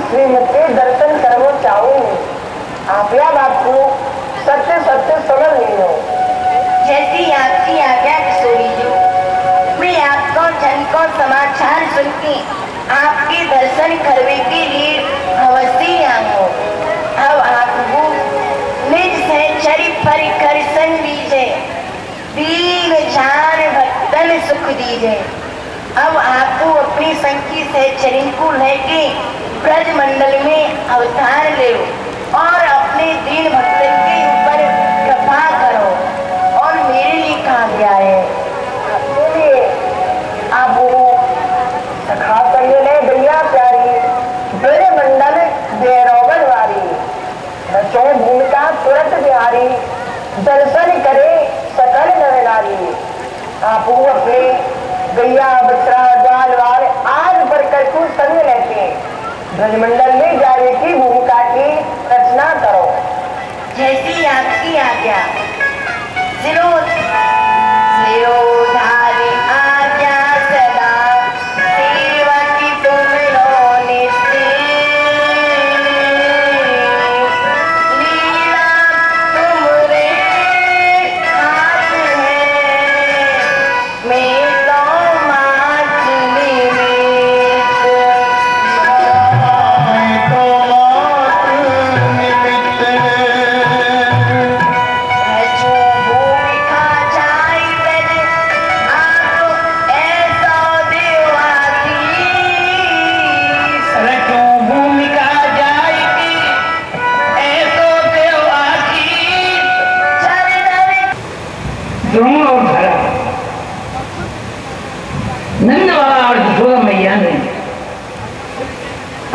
श्रीमुख के दर्शन करवो चाहूं। आप या बात को सत्य सत्य समझ नहीं हो। जैसी आपकी आज्ञा किशोरी जी, मैं आपको जन को समाचार सुन के आपके दर्शन करने के लिए अवश्य आऊँ। अब आपको निज से चरि परिकर सन लीजिए, दीन जान भक्तन सुख दीजिए। अब आपको अपनी संकी से चरण को लेके ब्रज मंडल में अवतार ले और अपने दीन भक्तन के ऊपर कृपा करो। और मेरे लिए कहा गया है आपके लिए आप सखा संगे दैया प्यारी ब्रज मंडल बेरोगन वारी रचो भूमिका तुरंत बिहारी दर्शन करे सकल नर नारी। आप अपने गैया बछड़ा जाल वाल आज पर करकू संग लेके ब्रजमंडल में जाने की भूमिका की रचना करो। जैसी आपकी आज्ञा। सिरोधारी आज्ञा सदा सेवा की तुम लो नित्य। लीला तुम्हारे हाथ है, मैं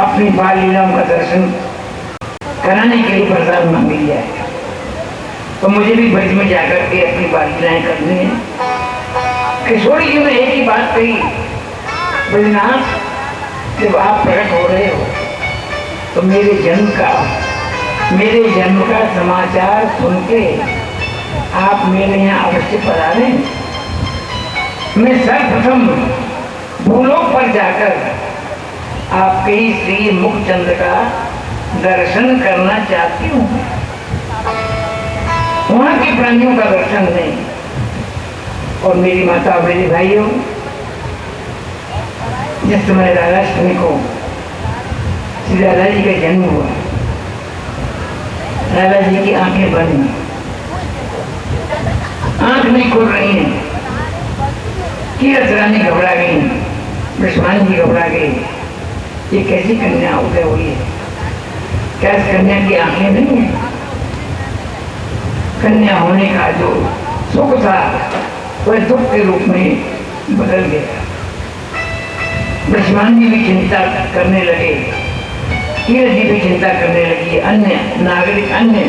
अपनी बाल लीलाओं का दर्शन कराने के लिए प्रसाद मांग लिया है, तो मुझे भी ब्रज में जाकर के अपनी बाल लीलाएं करनी है। किशोरी जी ने एक ही बात कही, ब्रजनाथ जब आप प्रकट हो रहे हो तो मेरे जन्म का समाचार सुन के आप मेरे यहाँ अवश्य पधारें। मैं सर्वप्रथम भूलोक पर जाकर आपके ही श्री मुखचंद्र का दर्शन करना चाहती हूँ। वहां के प्राणियों का दर्शन नहीं। और मेरी माता और मेरे भाइयों, जिस समय राधाष्टमी को श्री राधा जी का जन्म हुआ, राधा जी की आंखें बंद, आंख नहीं खुल रही हैं। कीरत रानी घबरा गई, ब्रह्मांड जी घबरा गई, ये कैसी कन्या उदय हुई है? क्या इस कन्या की आंखें नहीं है? कन्या होने का जो सुख था वह दुख के रूप में बदल गया। ब्रह्मांड जी भी चिंता करने लगे, कीरत जी भी चिंता करने लगी, अन्य नागरिक, अन्य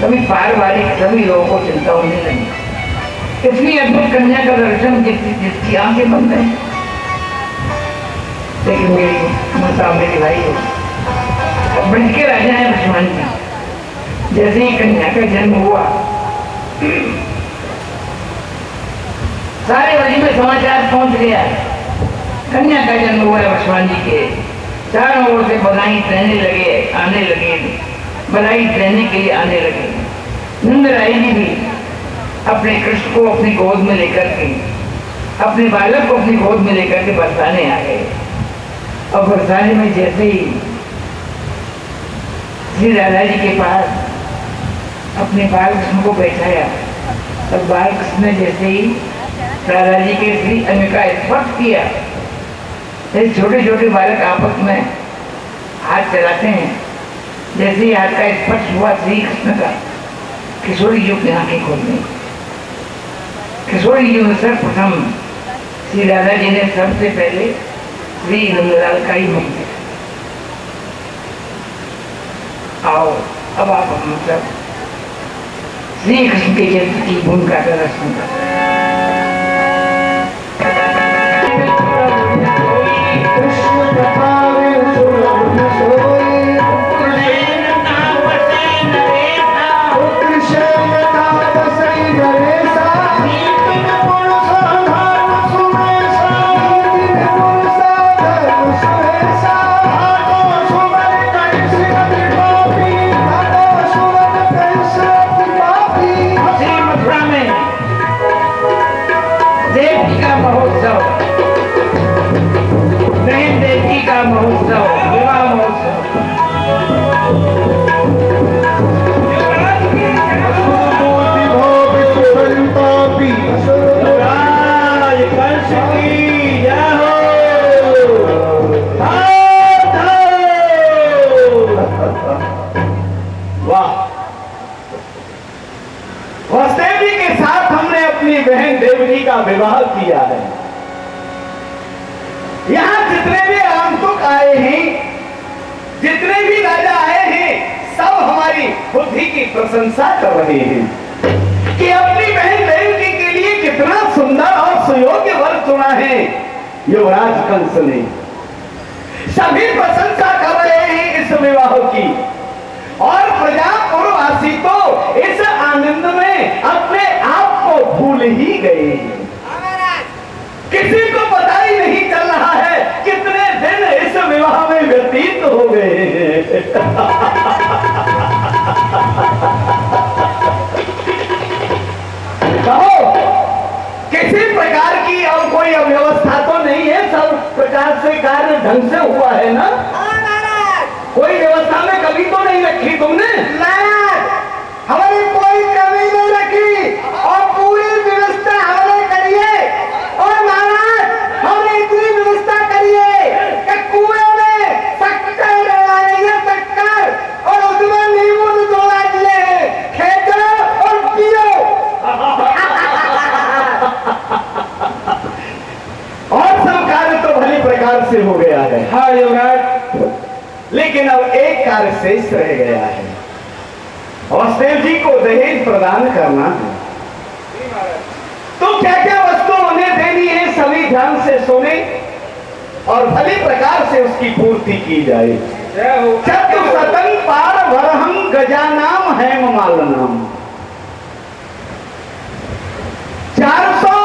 सभी पारिवारिक सभी लोगों को चिंता होने लगी। इतनी अद्भुत कन्या का दर्शन जिसकी आंखें बंद है। लेकिन मेरी माता मेरे भाई बन के राजा है ब्रह्मांड जी। जैसे ही कन्या का जन्म हुआ, सारे वजी में समाचार पहुंच गया, कन्या का जन्म हुआ है ब्रह्मांड जी के। चारों ओर से बधाई देने लगे, आने लगे, बधाई देने के लिए आने लगे। नंदराय जी भी अपने कृष्ण को अपनी गोद में लेकर के, अपने बालक को अपनी गोद में लेकर के बरसाने आ गए। और बरसाने में जैसे ही श्री राधा जी के पास अपने बाल कृष्ण को बैठाया, तब बाल कृष्ण ने जैसे ही राधा जी के श्री अंग का स्पर्श किया, जैसे छोटे छोटे बालक आपस में हाथ चलाते हैं, जैसे ही हाथ का स्पर्श हुआ श्री कृष्ण का, किशोरी जी की आंखें खोल गई। किशोरी जी ने सर्वप्रथम श्री राधा जी ने सबसे पहले श्री नंदलाल का ही मुख देखा। आओ अब आप मतलब श्री कृष्ण के चरित्र की भूमिका का दर्शन करते हैं। विवाह महोत्सव, विवाह महोत्सव। युवराज कंस की जय हो। वाह, वसुदेव जी के साथ हमने अपनी बहन देवकी का विवाह किया है। यहां जितने भी आगंतुक आए हैं, जितने भी राजा आए हैं, सब हमारी बुद्धि की प्रशंसा कर रहे हैं कि अपनी बहन देवकी के लिए कितना सुंदर और सुयोग्य वर चुना है युवराज कंस ने। सभी प्रशंसा कर रहे हैं इस विवाह की, और प्रजापुरवासी तो इस आनंद में अपने आप को भूल ही गए। किसी को पता ही नहीं चल रहा है कितने दिन इस विवाह में व्यतीत हो गए। कहो, किसी प्रकार की और कोई अव्यवस्था तो नहीं है? सब प्रकार से कार्य ढंग से हुआ है ना? कोई व्यवस्था में कमी तो नहीं रखी तुमने? हमारी कोई कमी नहीं रखी और पूरी व्यवस्था हमने करी है। और महाराज, हमने इतनी व्यवस्था करी है कि कुएं में शक्कर लगाएंगे, शक्कर, और उसमें नींबू निचोड़ा दिए, खेचो और पियो। और सब कार्य तो भली प्रकार से हो गया है। हाँ युवराज, लेकिन अब एक कार्य शेष रह गया है। वसुदेव जी को दहेज प्रदान करना है। तो क्या क्या वस्तु उन्हें देनी है, सभी ध्यान से सुने और भली प्रकार से उसकी पूर्ति की जाए। चतुर्शतम पार वरहम गजानाम हैम मालनाम। 400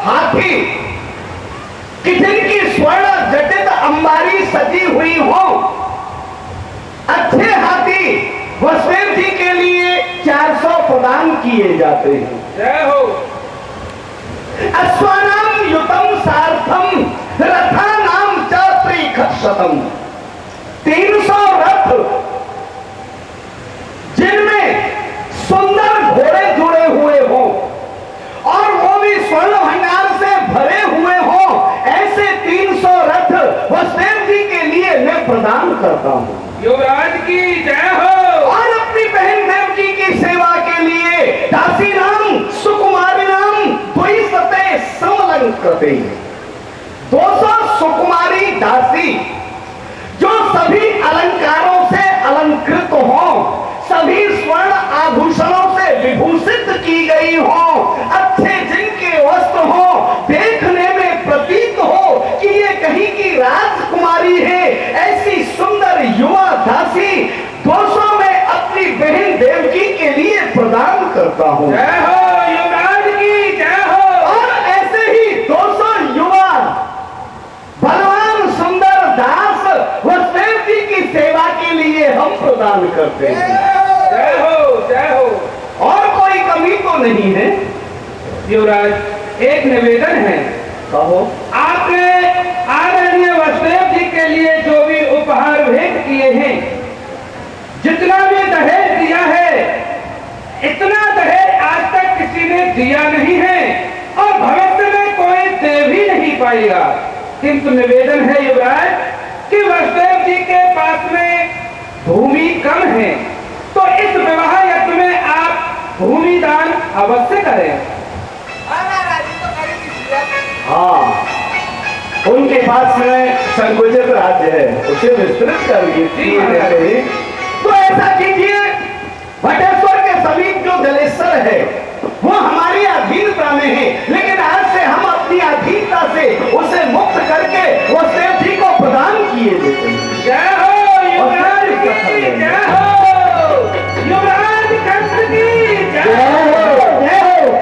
हाथी कि जिनकी स्वर्ण जटित अंबारी सजी हुई हो, अच्छे हाथी वसुदेव जी के लिए 400 प्रदान किए जाते हैं। जय हो। अश्वानाम युतम सार्थम रथानाम च त्रिखशतम। 300 रथ जिनमें सुंदर घोड़े जुड़े हुए हो और वो भी स्वर्ण भंडार से भरे हुए हो, ऐसे 300 रथ वसुदेव जी के लिए मैं प्रदान करता हूं। युवराज की जय हो। और अपनी बहन देवकी की सेवा के लिए दासी नाम सुकुमारी नाम द्वैसते समलंकृते। 200 सुकुमारी दासी जो सभी अलंकारों से अलंकृत हो, सभी स्वर्ण आभूषणों से विभूषित की गई हो, अच्छे जिनके वस्त्र हो, देखने में प्रतीत हो कि ये कहीं की राजकुमारी है, ऐसी सुंदर युवा दासी 200 में अपनी बहन देवकी के लिए प्रदान करता हूं। जय हो युवराज की जय हो। और ऐसे ही 200 युवा बलवान सुंदर दास वसुदेव जी की सेवा के लिए हम प्रदान करते हैं। जय हो, जय हो। और कोई कमी तो नहीं है। युवराज, एक निवेदन है। कहो। आपने आदरणीय वसुदेव जी के लिए जो भी उपहार भेंट किए हैं, जितना भी दहेज दिया है, इतना दहेज आज तक किसी ने दिया नहीं है और भविष्य में कोई दे भी नहीं पाएगा। किंतु निवेदन है युवराज कि वसुदेव जी के पास में भूमि कम है, तो इस विवाह यज्ञ में आप भूमि दान अवश्य करें। हाँ, उनके पास में संकुचित राज्य है, उसे विस्तृत करिए। तो ऐसा कीजिए, भटेश्वर के समीप जो जलेश्वर है वो हमारी अधीनता में है, लेकिन आज से हम अपनी अधीनता से उसे मुक्त करके वो वसुदेव जी को प्रदान किए देते हैं। जय हो युवराज की जय हो। युवराज कंस की जय हो। जय हो।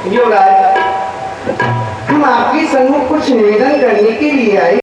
युवराज, हम आपके सम्मुख कुछ निवेदन करने के लिए आए